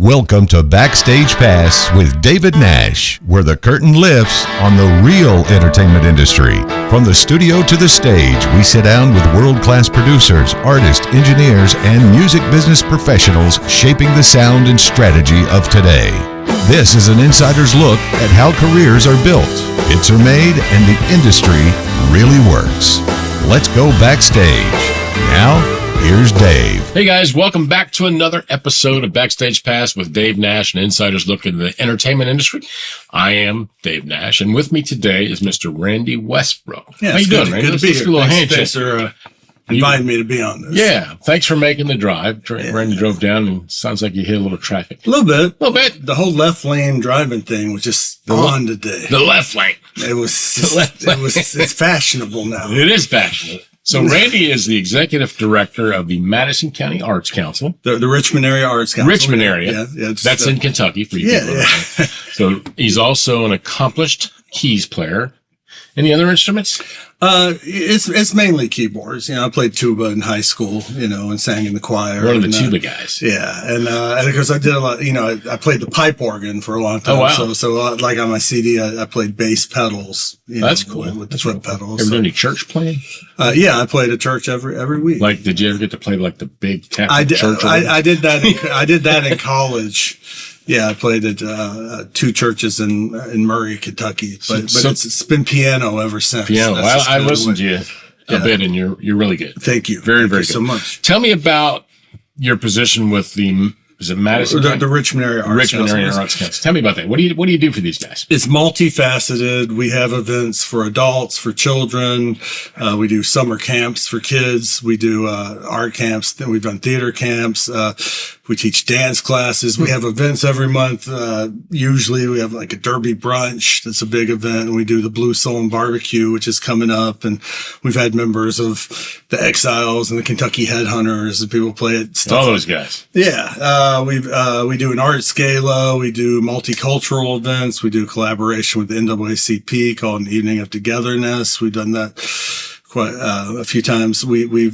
Welcome to Backstage Pass with David Nash, where the curtain lifts on the real entertainment industry. From the studio to the stage, we sit down with world-class producers, artists, engineers, and music business professionals shaping the sound and strategy of today. This is an insider's look at how careers are built, hits are made, and the industry really works. Let's go backstage. Now, here's Dave. Hey guys, welcome back to another episode of Backstage Pass with Dave Nash, an insider's look at the entertainment industry. I am Dave Nash, and with me today is Mr. Randy Westbrook. Yeah, how you doing, Randy? Good to be here. A little Thanks handshake. for inviting me to be on this. Yeah, thanks for making the drive. Randy drove down, and sounds like you hit a little traffic. A little bit. A little bit. The whole left lane driving thing was just on today. The left lane. It was. It's fashionable now. It is fashionable. So Randy is the executive director of the Madison County Arts Council. The Richmond Area Arts Council. Richmond area. Yeah, that's in Kentucky for you people. Yeah. So he's also an accomplished keys player. Any other instruments? It's mainly keyboards. You know, I played tuba in high school, and sang in the choir. One of the tuba guys. Yeah. And because I did a lot, I played the pipe organ for a long time. Oh, wow. So like on my CD, I played bass pedals. That's cool. With the foot pedals. Ever do any church playing? Yeah, I played at church every week. Like, did you ever get to play like the big Catholic church? I did that. I did that in college. Yeah, I played at two churches in Murray, Kentucky, but it's been piano ever since. Piano. Well, I listened to you a bit, and you're really good. Thank you. Very good. So much. Tell me about your position with is it Madison? The Richmond Area Arts Council. Tell me about that. What do you do for these guys? It's multifaceted. We have events for adults, for children. We do summer camps for kids. We do art camps. Then we've done theater camps. We teach dance classes. We have events every month. Usually we have like a Derby brunch. That's a big event. And we do the Blue Soul and Barbecue, which is coming up. And we've had members of the Exiles and the Kentucky Headhunters and people play it. All those guys. Yeah. We do an art gala. We do multicultural events. We do collaboration with the NAACP called an Evening of Togetherness. We've done that quite a few times. We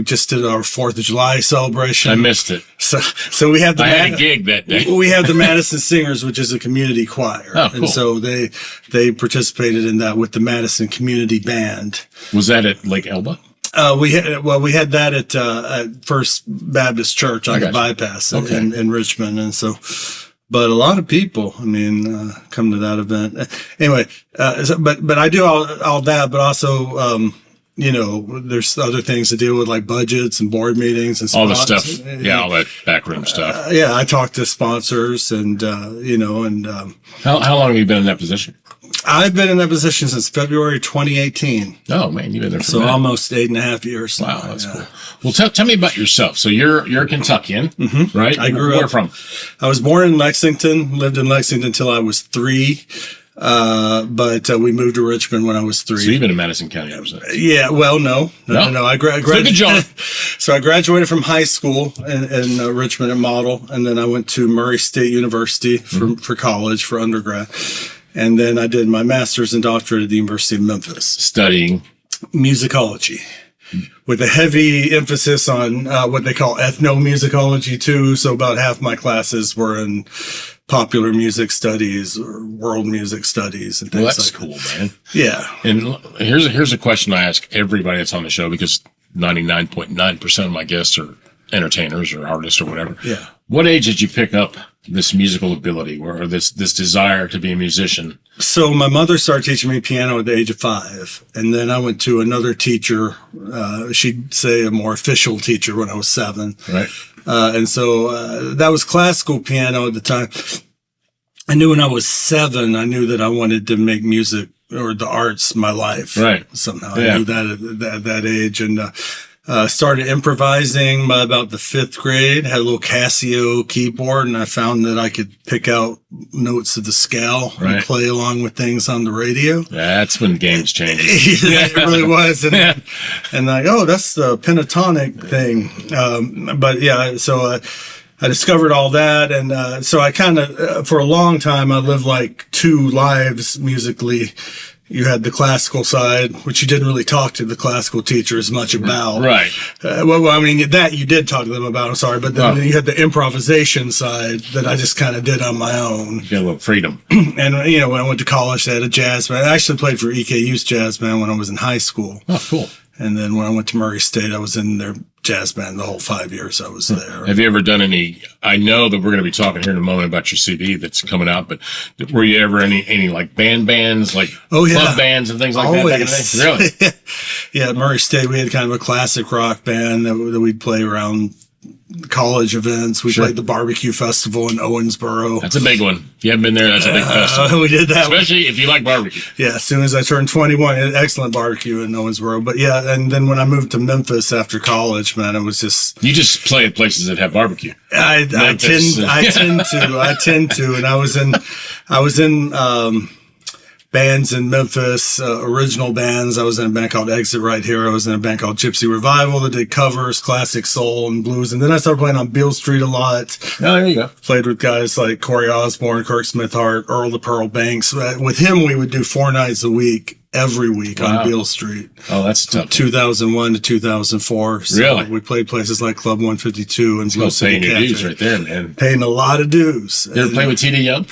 just did our 4th of July celebration. I missed it. So we have I had a gig that day. We have the Madison Singers, which is a community choir. Oh, cool. And so they participated in that with the Madison Community Band. Was that at Lake Elba? We had that at First Baptist Church on the bypass in Richmond. And so, but a lot of people, come to that event. Anyway, but I do all that, but also, there's other things to deal with like budgets and board meetings and all the stuff. Yeah. All that backroom stuff. I talk to sponsors and, how long have you been in that position? I've been in that position since February 2018. Oh man, you've been there for almost 8.5 years. Wow, that's cool. Well, tell me about yourself. So you're a Kentuckian, right? I grew up. Where from? I was born in Lexington. Lived in Lexington until I was 3. But we moved to Richmond when I was 3. So you've been in Madison County ever since? Yeah. Well, no. I graduated. So I graduated from high school in Richmond at Model, and then I went to Murray State University for college for undergrad. And then I did my master's and doctorate at the University of Memphis. Studying? Musicology. With a heavy emphasis on what they call ethnomusicology too. So about half my classes were in popular music studies or world music studies and things that's like that. Cool, man. Yeah. And here's a question I ask everybody that's on the show because 99.9% of my guests are entertainers or artists or whatever. Yeah. What age did you pick up this musical ability or this desire to be a musician? So my mother started teaching me piano at the age of 5. And then I went to another teacher. She'd say a more official teacher when I was 7. Right. And so that was classical piano at the time. I knew when I was 7, I knew that I wanted to make music or the arts my life. Right. Somehow. I knew that at that age. And started improvising by about the 5th grade, had a little Casio keyboard, and I found that I could pick out notes of the scale and play along with things on the radio. That's when games changed. It really was. And like, oh, that's the pentatonic thing. So I discovered all that. And so I kind of, for a long time, I lived like 2 lives musically. You had the classical side, which you didn't really talk to the classical teacher as much about. Right. Well, I mean, that you did talk to them about, I'm sorry, but then you had the improvisation side that I just kind of did on my own. You got a little freedom. And, when I went to college, they had a jazz band. I actually played for EKU's jazz band when I was in high school. Oh, cool. And then when I went to Murray State, I was in their jazz band the whole 5 years I was there. Have you ever done any, I know that we're going to be talking here in a moment about your CD that's coming out, but were you ever any like bands, like club bands and things like that back in the day? Really? Yeah, at Murray State, we had kind of a classic rock band that we'd play around college events. We played the barbecue festival in Owensboro. That's a big one. If you haven't been there, that's a big festival. We did that. Especially if you like barbecue. Yeah, as soon as I turned 21, excellent barbecue in Owensboro. But yeah, and then when I moved to Memphis after college, man, it was just... You just play at places that have barbecue. I tend to. And I was in bands in Memphis, original bands. I was in a band called Exit Right Here. I was in a band called Gypsy Revival that did covers, classic soul and blues. And then I started playing on Beale Street a lot. Oh, there you go. Played with guys like Corey Osborne, Kirk Smithhart, Earl the Pearl Banks. With him, we would do 4 nights a week, every week on Beale Street. Oh, that's tough. 2001 to 2004. So really? We played places like Club 152 and Blue City paying your Cafe. dues right there, man. Paying a lot of dues. You ever play with T.D. Young?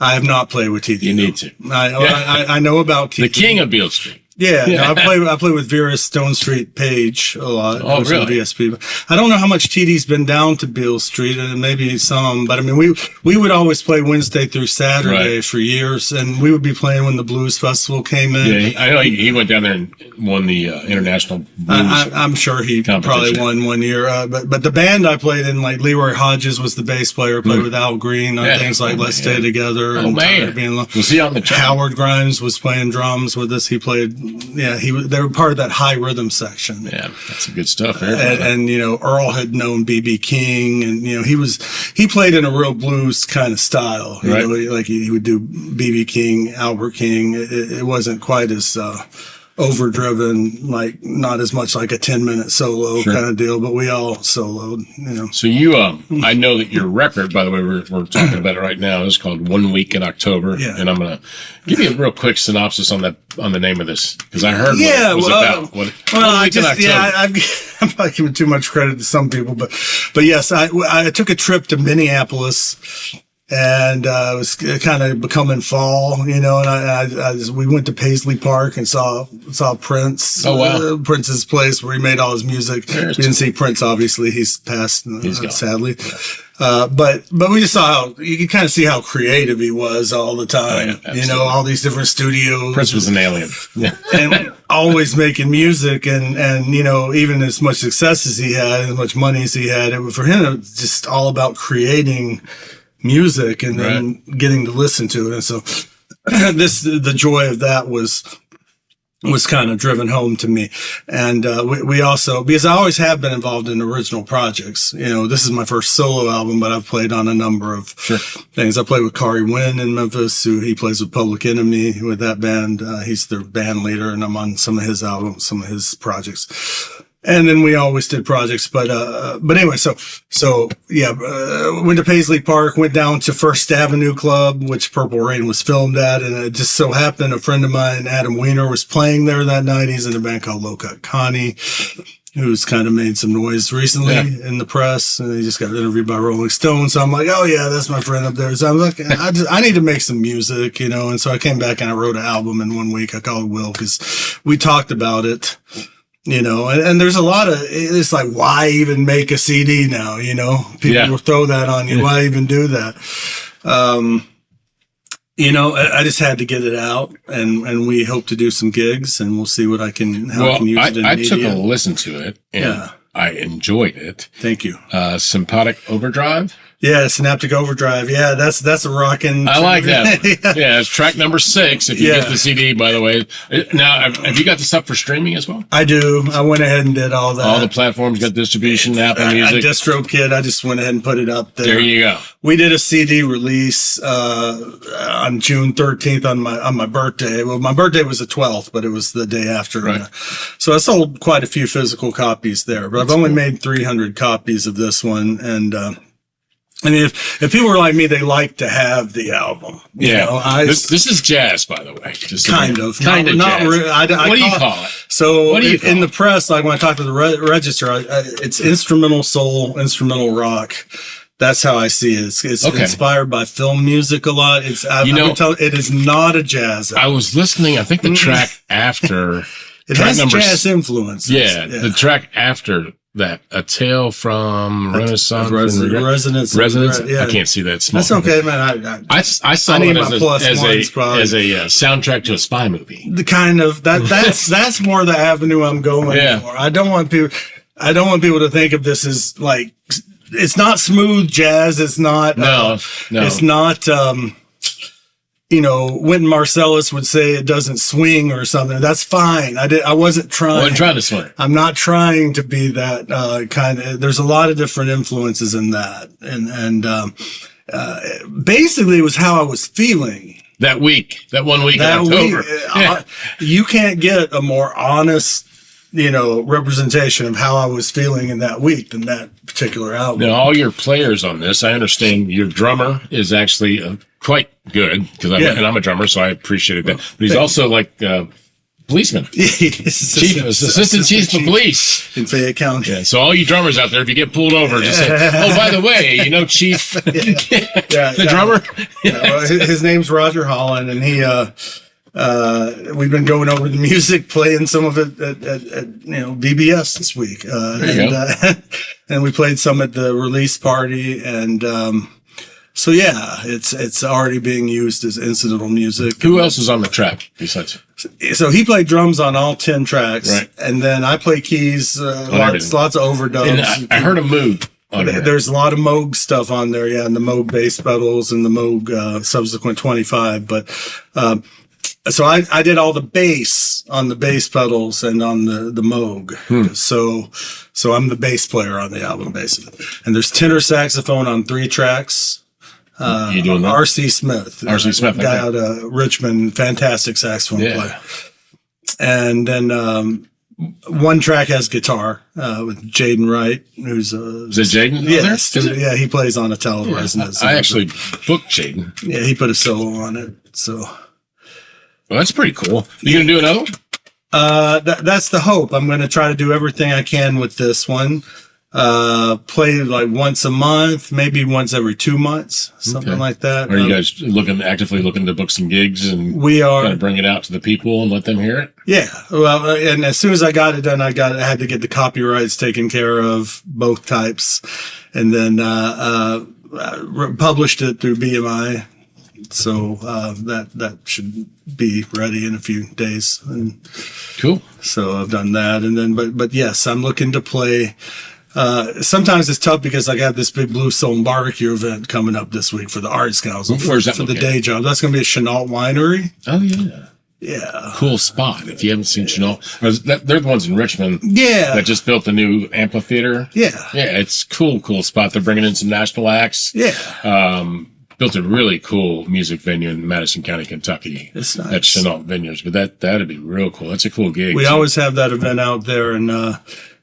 I have not played with TD. You need to. I know about TD. The king of Beale Street. Yeah, no, I play with Vera Stone Street Page a lot. Oh, really? VSP. I don't know how much TD's been down to Beale Street, and maybe some, but I mean, we would always play Wednesday through Saturday for years, and we would be playing when the Blues Festival came in. Yeah, I know he went down there and won the International Blues. I'm sure he probably won one year, but the band I played in, like Leroy Hodges was the bass player, played with Al Green on things like Let's Stay Together. Oh, man. Was he on the track? Howard Grimes was playing drums with us. He played... Yeah, they were part of that high rhythm section. Yeah, that's some good stuff. And Earl had known B.B. King, and he played in a real blues kind of style. You know, like he would do B.B. King, Albert King. It wasn't quite as overdriven, like not as much like a 10-minute solo kind of deal, but we all soloed. So you, I know that your record, by the way, we're talking about it right now, is called 1 Week in October, and I'm gonna give you a real quick synopsis on the name of this, because I heard what it was about. I'm not giving too much credit to some people, but yes, I took a trip to Minneapolis. And it was kind of becoming fall, and we went to Paisley Park and saw Prince. Oh, wow. Prince's place where he made all his music. We didn't see Prince, obviously. He's passed, sadly. But we just saw you could kind of see how creative he was all the time. Oh, yeah, all these different studios. Prince was an alien. Yeah. And always making music and even as much success as he had, as much money as he had, for him, it was just all about creating music and then getting to listen to it. And so the joy of that was kind of driven home to me. And we also, because I always have been involved in original projects, this is my first solo album, but I've played on a number of things. I played with Kari Wynn in Memphis, he plays with Public Enemy with that band. He's their band leader, and I'm on some of his albums, some of his projects. And then we always did projects, but anyway, went to Paisley Park, went down to First Avenue Club, which Purple Rain was filmed at. And it just so happened a friend of mine, Adam Weiner, was playing there that night. He's in a band called Low Cut Connie, who's kind of made some noise recently in the press. And he just got interviewed by Rolling Stone. So I'm like, oh yeah, that's my friend up there. So I'm like, I need to make some music, And so I came back and I wrote an album in 1 week. I called Will because we talked about it. And there's a lot of, it's like, why even make a CD now? People will throw that on you. Why even do that? I just had to get it out, and we hope to do some gigs, and we'll see what I can use it in I media. took a listen to it, and I enjoyed it. Thank you. Symptotic Overdrive. Yeah, Synaptic Overdrive. Yeah, that's a rockin'. I like that. Yeah, it's track number 6. If you get the CD, by the way. Now, have you got the stuff for streaming as well? I do. I went ahead and did all that. All the platforms got distribution, Apple Music. DistroKid. I just went ahead and put it up there. There you go. We did a CD release on June 13th on my birthday. Well, my birthday was the 12th, but it was the day after. Right. So I sold quite a few physical copies there, but I've only made 300 copies of this one, and And if people are like me, they like to have the album. This is jazz, by the way. Just kind of jazz. What do you call it? So in the press, like when I talk to the register, it's instrumental soul, instrumental rock. That's how I see it. It's inspired by film music a lot. It is not a jazz album. I was listening. I think the track after it has jazz influences. Yeah, the track after that, A Tale from Renaissance. Resonance. Yeah. I can't see that small. That's okay, man. I saw it as a soundtrack to a spy movie. The kind of that's more the avenue I'm going for. I don't want people to think of this as like, it's not smooth jazz. It's not. No. It's not. Wynton Marsalis would say it doesn't swing or something. That's fine. I wasn't trying. I wasn't trying to swing. I'm not trying to be that kind of. There's a lot of different influences in that, and basically it was how I was feeling that one week in October. You can't get a more honest, representation of how I was feeling in that week than that particular album. Now, all your players on this, I understand your drummer is actually quite good, and I'm a drummer, so I appreciated that. But he's also like policeman. Assistant chief of police. In Fayette County. Yeah, so all you drummers out there, if you get pulled over, just say, oh, by the way, Chief, the drummer? Well, his name's Roger Holland, and he... we've been going over the music, playing some of it at VBS this week. And we played some at the release party. And, so yeah, it's already being used as incidental music. Who else is on the track besides? So he played drums on all 10 tracks. Right. And then I play keys, lots of overdubs. And I heard a Moog. There's a lot of Moog stuff on there. Yeah. And the Moog bass pedals and the Moog, subsequent 25. But, so I did all the bass on the bass pedals and on the Moog. So I'm the bass player on the album, basically. And there's tenor saxophone on 3 tracks. You doing that? R.C. Smith. R.C. Smith. Guy out of Richmond, fantastic saxophone player. And then one track has guitar with Jaden Wright, who's is it Jaden? Yes, yeah, he plays on a teleresonance. I actually booked Jaden. Yeah, he put a solo on it. So. Well, that's pretty cool. You gonna do another one? That's the hope. I'm gonna try to do everything I can with this one. Play like once a month, maybe once every 2 months, something like that. Are you guys actively looking to book some gigs and we are kind of bring it out to the people and let them hear it? Yeah. Well, and as soon as I got it done, I had to get the copyrights taken care of, both types, and then published it through BMI. So that should be ready in a few days. And cool. So I've done that, and then but yes, I'm looking to play. Sometimes it's tough because I got this big Blue Stone barbecue event coming up this week for the Arts Council. Where's that for the day job? That's going to be at Chenault Winery. Oh yeah. Yeah. Cool spot. If you haven't seen Chenault, they're the ones in Richmond. Yeah. That just built the new amphitheater. Yeah. Yeah. It's cool spot. They're bringing in some national acts. Yeah. Built a really cool music venue in Madison County, Kentucky. It's nice. At Chenault Vineyards, but that'd be real cool. That's a cool gig. We always have that event out there, and I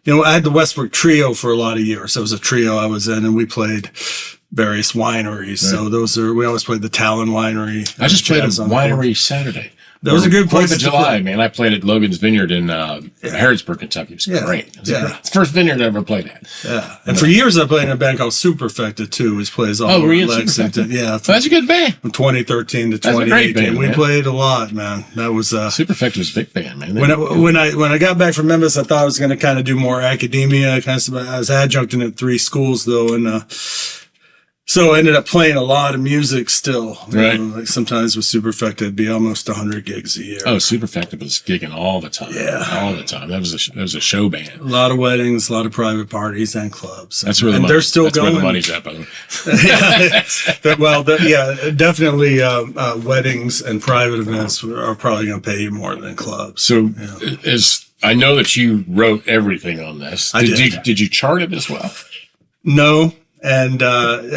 had the Westbrook Trio for a lot of years. It was a trio I was in, and we played various wineries. Right. So we always played the Talon Winery. I just played a winery Saturday. That was a good place. 4th of July, man. I played at Logan's Vineyard in Harrodsburg, Kentucky. It was great. It was great. It's the first vineyard I ever played at. Yeah. And for years, I played in a band called Superfecta, too, which plays all over Lexington. Yeah. That's a good band. From 2013 to 2018. That's a great band, we played a lot, man. That was... Superfecta was a big band, man. When I got back from Memphis, I thought I was going to kind of do more academia. Kind of stuff. I was adjuncting at 3 schools, though, and... So I ended up playing a lot of music still. Right. Like sometimes with Superfecta, it'd be almost 100 gigs a year. Oh, Superfecta was gigging all the time. Yeah. All the time. That was a show band. A lot of weddings, a lot of private parties and clubs. That's where they're still going. Where the money's at, by the way. Definitely weddings and private events are probably going to pay you more than clubs. So I know that you wrote everything on this. Did you chart it as well? No. And I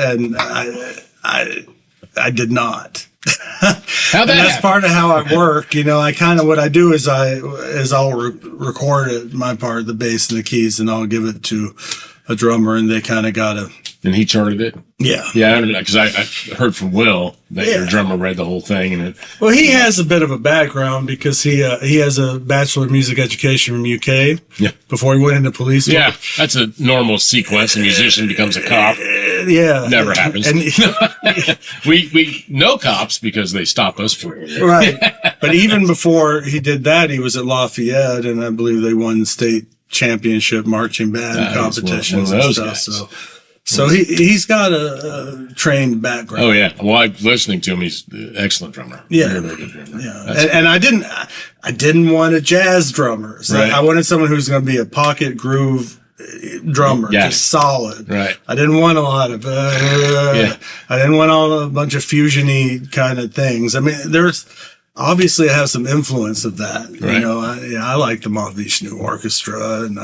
did not. That's part of how I work. I kind of, what I do is I'll record it, my part, the bass and the keys, and I'll give it to a drummer, and they kind of got to And he charted it? Yeah. Yeah, because I heard from Will that your drummer read the whole thing. Well, he has a bit of a background because he has a Bachelor of Music Education from UK before he went into police work. Yeah, that's a normal sequence. A musician becomes a cop. Yeah. Never happens. And we know cops because they stop us for it. Right. But even before he did that, he was at Lafayette, and I believe they won state championship marching band competitions and stuff. So he's got a trained background. Oh yeah. Well, listening to him, he's an excellent drummer. Yeah. Very good drummer. Yeah. And I didn't want a jazz drummer. So right. I wanted someone who's going to be a pocket groove drummer, just solid. Right. I didn't want a lot of I didn't want a bunch of fusion-y kind of things. I mean, obviously I have some influence of that. Right. You know, I like the Mahavishnu Orchestra and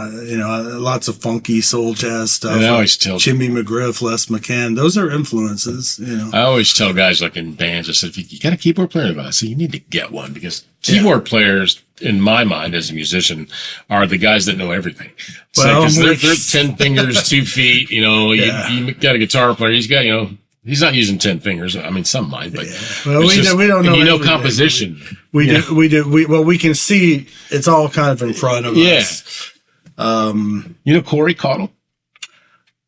lots of funky soul jazz stuff. And I always tell Jimmy McGriff, Les McCann, those are influences, you know. I always tell guys like in bands, I said, if you got a keyboard player device, so you need to get one, because keyboard players, in my mind as a musician, are the guys that know everything. Because they're 10 fingers, 2 feet, you know, you got a guitar player, he's got, you know, he's not using 10 fingers. I mean, some might, but well, we don't know. You know composition. We do. We can see it's all kind of in front of us. You know Corey Cottle?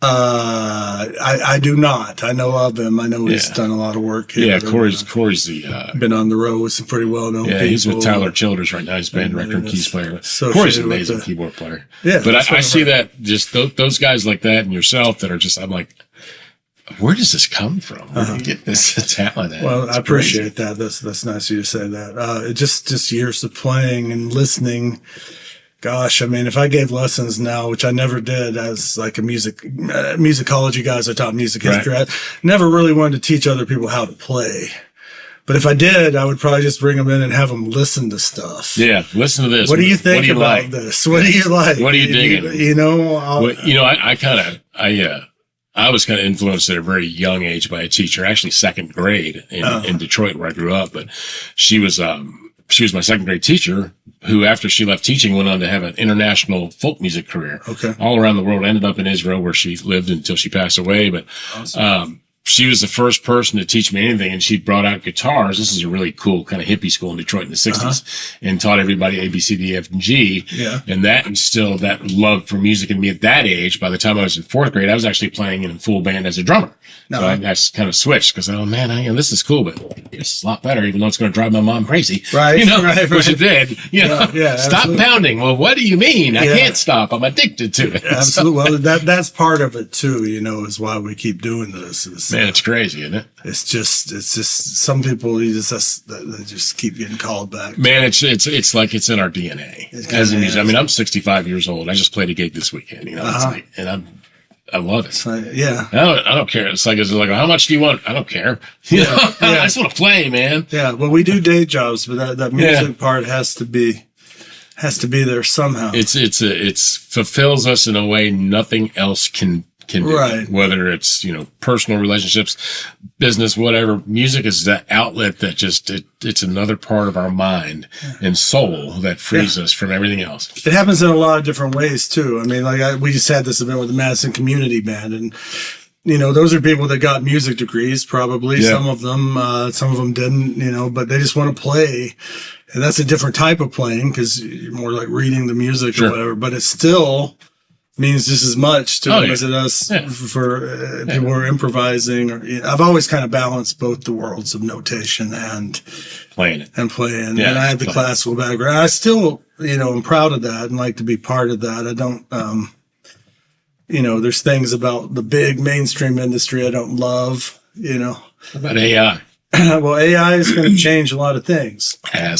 I do not. I know of him. I know he's done a lot of work here. Yeah, Corey's the been on the road with some pretty well known people. He's with Tyler Childers right now. He's band director and keys player. Corey's an amazing keyboard player. Yeah, but I see that just those guys like that and yourself that are just, I'm like, where does this come from? Where do you get this talent at? Well, I appreciate that. That's nice of you to say that. Just years of playing and listening. Gosh, I mean, if I gave lessons now, which I never did as like a musicology guys, I taught music history. I never really wanted to teach other people how to play. But if I did, I would probably just bring them in and have them listen to stuff. Yeah, listen to this. What do you think about this? What do you like? What are you digging? You know, I was kind of influenced at a very young age by a teacher, actually second grade in Detroit where I grew up. But she was my second grade teacher who, after she left teaching, went on to have an international folk music career all around the world, ended up in Israel where she lived until she passed away. But, she was the first person to teach me anything, and she brought out guitars. This is a really cool kind of hippie school in Detroit in the 60s, and taught everybody A, B, C, D, F, and G. Yeah. And that instilled that love for music in me at that age. By the time I was in 4th grade, I was actually playing in a full band as a drummer. So I kind of switched because, oh man, this is cool, but this is a lot better, even though it's going to drive my mom crazy. Right. Which it did. Stop pounding. Well, what do you mean? I can't stop. I'm addicted to it. Absolutely. Well, that's part of it too, is why we keep doing this. Man, it's crazy, isn't it? It's just some people they just keep getting called back. Man, it's like it's in our DNA as a musician. I mean, I'm 65 years old. I just played a gig this weekend, and I love it. I don't care. It's like how much do you want? I don't care. I just want to play, man. Yeah. Well, we do day jobs, but that music part has to be there somehow. It's fulfills us in a way nothing else can do. Right. Whether it's, personal relationships, business, whatever. Music is that outlet that it's another part of our mind and soul that frees us from everything else. It happens in a lot of different ways too. I mean, we just had this event with the Madison Community Band, and those are people that got music degrees, probably. Yeah. Some of them didn't, but they just want to play. And that's a different type of playing because you're more like reading the music or whatever, but it's still means just as much to them as it does for people who are improvising. I've always kind of balanced both the worlds of notation and playing. And I had the classical background. I still, I'm proud of that and like to be part of that. I don't, there's things about the big mainstream industry I don't love, What about AI? Well, AI is going to change a lot of things. And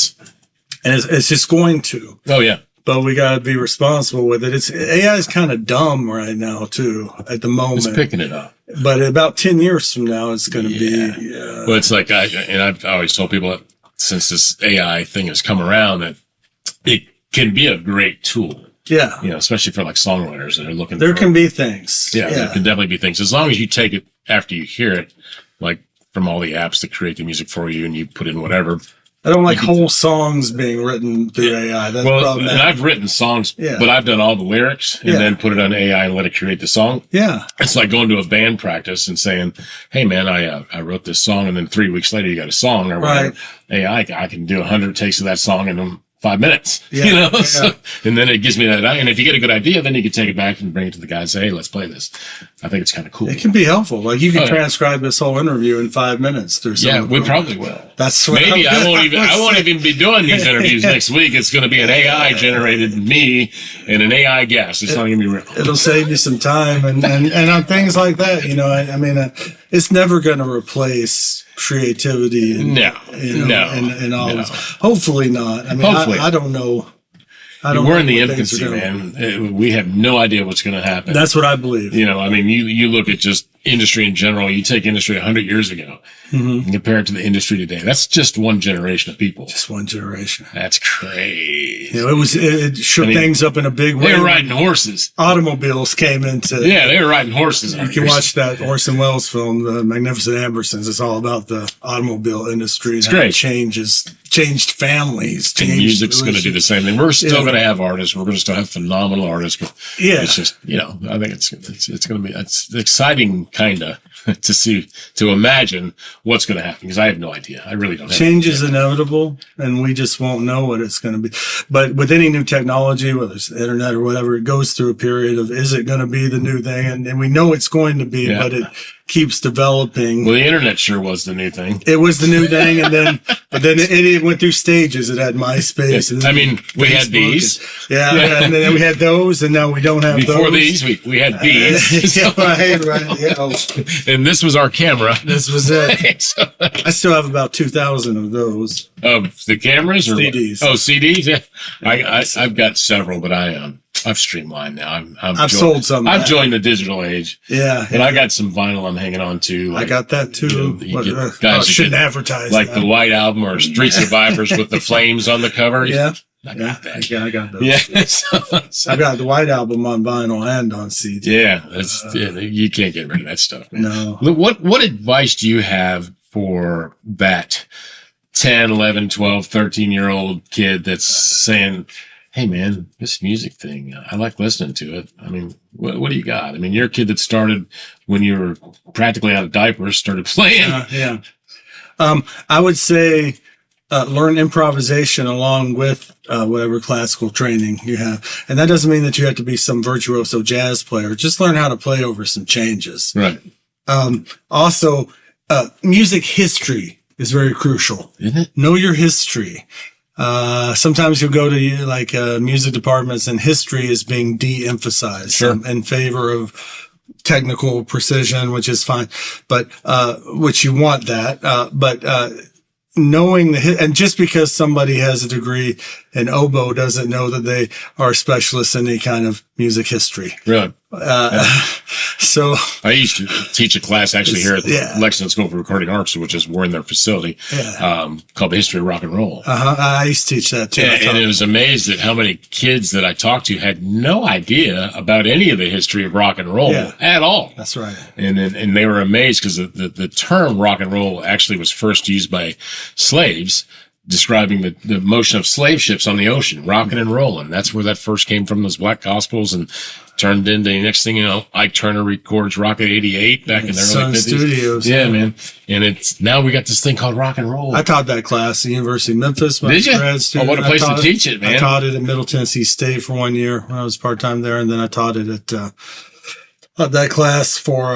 it's just going to. Oh, yeah. But we got to be responsible with it. AI is kind of dumb right now, too, at the moment. It's picking it up. But about 10 years from now, it's going to be. Well, it's like, I've always told people that since this AI thing has come around, that it can be a great tool. Yeah. Especially for like songwriters that are looking There can be things. Yeah, there can definitely be things. As long as you take it after you hear it, like from all the apps that create the music for you and you put in whatever. I don't like whole songs being written through AI. That's problematic. And I've written songs, but I've done all the lyrics and then put it on AI and let it create the song. Yeah. It's like going to a band practice and saying, hey, man, I wrote this song, and then 3 weeks later you got a song or whatever. AI, I can do 100 takes of that song in 5 minutes, you know? So, and then it gives me that. And if you get a good idea, then you can take it back and bring it to the guy and say, hey, let's play this. I think it's kind of cool. It can be helpful. Like you can transcribe this whole interview in 5 minutes through some. Yeah, we probably will. That's what maybe I won't even be doing these interviews next week. It's going to be an AI generated me and an AI guest. It's not going to be real. It'll save you some time and on things like that. You know, I mean, it's never going to replace creativity. No. This. Hopefully not. I mean, I don't know. We're in the infancy, man. We have no idea what's going to happen. That's what I believe. You know, I mean, you look at just industry in general. You take industry 100 years ago and compare it to the industry today. That's just one generation of people. Just one generation. That's crazy. You know, it shook things up in a big way. They were riding horses. Automobiles came into. Yeah, they were riding horses. You can watch that Orson Welles film, The Magnificent Ambersons. It's all about the automobile industry. It's great. Changed families. And music's going to do the same thing. We're still going to have artists. We're going to still have phenomenal artists. But it's just, you know, I think it's going to be, it's exciting kind of to imagine what's going to happen, because I have no idea. I really don't have Change is inevitable, and we just won't know what it's going to be. But with any new technology, whether it's the internet or whatever, it goes through a period of, is it going to be the new thing? And we know it's going to be, but it keeps developing. Well, the internet sure was the new thing. It was the new thing, and then it went through stages. It had MySpace. I mean, we had these. And then we had those, and now we don't have Before those. these, we had these. Right. Yeah. And this was our camera. This was it. I still have about 2,000 of those. Of the cameras or CDs? What? Oh, CDs. Yeah, I've got several, but I've streamlined now. I've sold some. I've joined the digital age. Yeah. And I got some vinyl I'm hanging on to. I got that too. Guys shouldn't advertise like that. the White Album or Street Survivors with the flames on the cover. Yeah. I got that. Yeah, I got those. Yeah. I got the White Album on vinyl and on CD. Yeah. You can't get rid of that stuff, man. No. What advice do you have for that 10, 11, 12, 13-year-old kid that's saying, hey, man, this music thing, I like listening to it. I mean, what do you got? I mean, you're a kid that started when you were practically out of diapers, started playing. I would say learn improvisation along with whatever classical training you have. And that doesn't mean that you have to be some virtuoso jazz player. Just learn how to play over some changes. Right. Also, music history is very crucial. Isn't it? Know your history. Sometimes you'll go to music departments and history is being de-emphasized in favor of technical precision, which is fine, but which you want that. But knowing and just because somebody has a degree in oboe doesn't know that they are specialists in any kind of music history. Really? So I used to teach a class actually here at the Lexington School for Recording Arts, which is we're in their facility, called the History of Rock and Roll. I used to teach that too. And it was amazed at how many kids that I talked to had no idea about any of the history of rock and roll at all. That's right. And they were amazed because the term rock and roll actually was first used by slaves, describing the motion of slave ships on the ocean, rocking and rolling. That's where that first came from, those black gospels, and turned into the next thing you know, Ike Turner records Rocket 88 back in the early 50s. Studios. Yeah, man. And it's now we got this thing called rock and roll. I taught that class at the University of Memphis. Did you? Grad student. Oh, what a place to teach it, man. I taught it at Middle Tennessee State for 1 year when I was part-time there, and then I taught it at that class for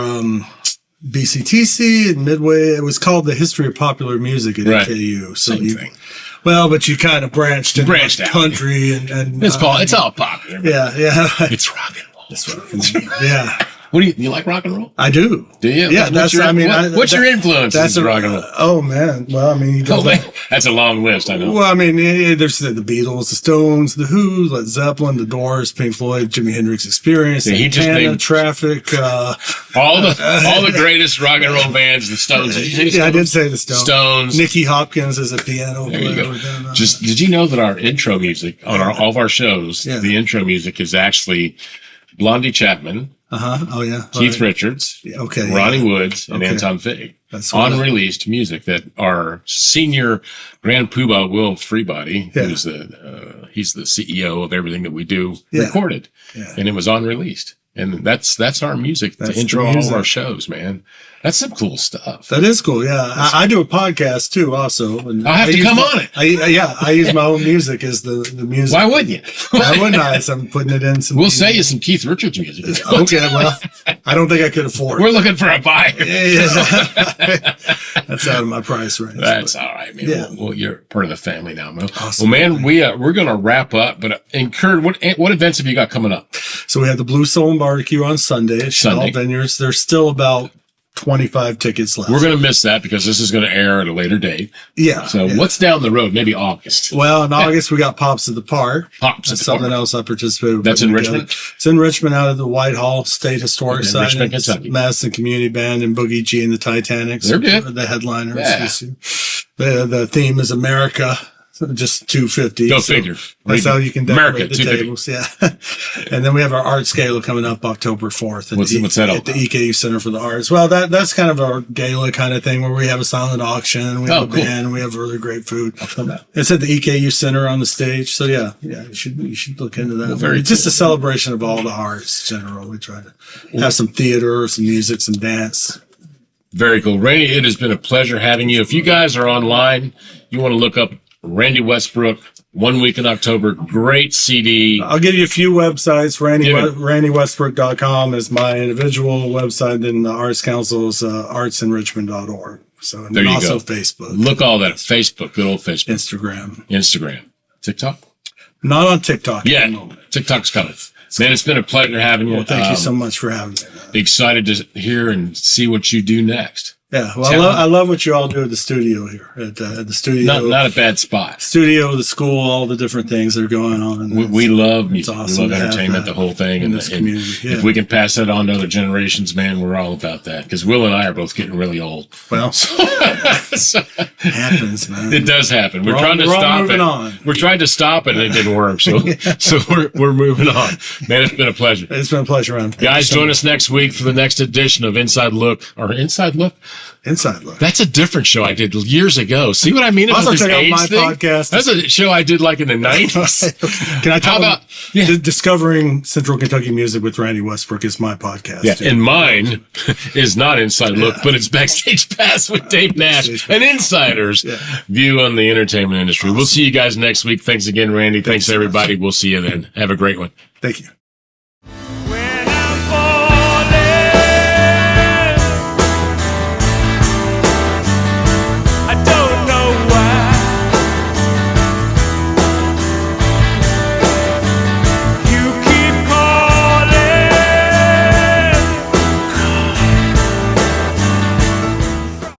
BCTC and Midway. It was called the History of Popular Music at EKU. So Same thing. Well, but you kind of branched out country and it's all popular. Yeah. It's rock and roll. It's rock and roll. Yeah. What do you like rock and roll? I do. Do you? Yeah, what's your influence in rock and roll? Oh man. Well, I mean, that's a long list, I know. Well, I mean, there's the Beatles, the Stones, the Who, Led Zeppelin, the Doors, Pink Floyd, Jimi Hendrix Experience, Santana, Traffic, all the greatest rock and roll bands, the Stones. Did you say Stones? I did say the Stones. Stones. Nicky Hopkins is a piano player. You go. Did you know that our intro music on all of our shows, the intro music is actually Blondie Chapman, Oh yeah. Keith Richards, Okay. Ronnie Woods, and Anton Fig. That's unreleased music that our senior Grand Poobah Will Freebody, who's he's the CEO of everything that we do, recorded, and it was unreleased. And that's our music to intro all of our shows, man. That's some cool stuff. That is cool. Yeah. I do a podcast too, also. And I'll have to come on it. I use my own music as the music. Why wouldn't you? Why wouldn't I? So I'm putting it in some. We'll sell you some Keith Richards music. Okay. Well, I don't think I could afford it. We're looking for a buyer. That's out of my price range. That's all right, man. Yeah. Well, you're part of the family now, man. Awesome. Well, man, we're going to wrap up. But, Kurt, what events have you got coming up? So we have the Blue Soul and Barbecue on Sunday at Chanel Vineyards. There's still about 25 tickets left. We're going to miss that because this is going to air at a later date. Yeah. So what's down the road? Maybe August. Well, in August, we got Pops at the Park. That's something else I participated with. That's in Richmond? It's in Richmond out of the Whitehall State Historic Site. Richmond, Kentucky. Madison Community Band and Boogie G and the Titanics. They're good. The headliners. Yeah. The theme is America. Just $250. Go figure. That's how you can decorate America, the tables. Yeah. And then we have our Arts Gala coming up October 4th. What's that all at the EKU Center for the Arts. Well, that's kind of our gala kind of thing where we have a silent auction, we have a band, and we have really great food. It's at the EKU Center on the stage. So yeah, you should look into that. It's just a celebration of all the arts in general. We try to have some theater, some music, some dance. Very cool. Randy, it has been a pleasure having you. If you guys are online, you want to look up Randy Westbrook, 1 Week in October, great CD. I'll give you a few websites. RandyWestbrook.com is my individual website. Then the Arts Council is artsenrichmond.org. So, and there you also go. Facebook. Look all that. Facebook, good old Facebook. Instagram. TikTok? Not on TikTok. Yeah. TikTok's coming. Man, it's been a pleasure having you. Well, thank you so much for having me. Excited to hear and see what you do next. Yeah, well, I love what you all do at the studio here. At the studio, not a bad spot. Studio, the school, all the different things that are going on. We love music. Awesome. We love entertainment, the whole thing, in this community. Yeah. If we can pass that on to other generations, man, we're all about that. Because Will and I are both getting really old. Well, happens, man. It does happen. We're trying to stop it. We're trying to stop it, and it didn't work. So, we're moving on. Man, it's been a pleasure. It's been a pleasure, man. Guys, join us next week for the next edition of Inside Look. Inside Look. That's a different show I did years ago. See what I mean? Also check out my podcast. That's a show I did like in the 90s. Can I talk about Discovering Central Kentucky Music with Randy Westbrook is my podcast. Yeah, and mine is not Inside Look, but it's Backstage Pass with Dave Nash, an insider's view on the entertainment industry. Awesome. We'll see you guys next week. Thanks again, Randy. Thanks everybody. We'll see you then. Have a great one. Thank you.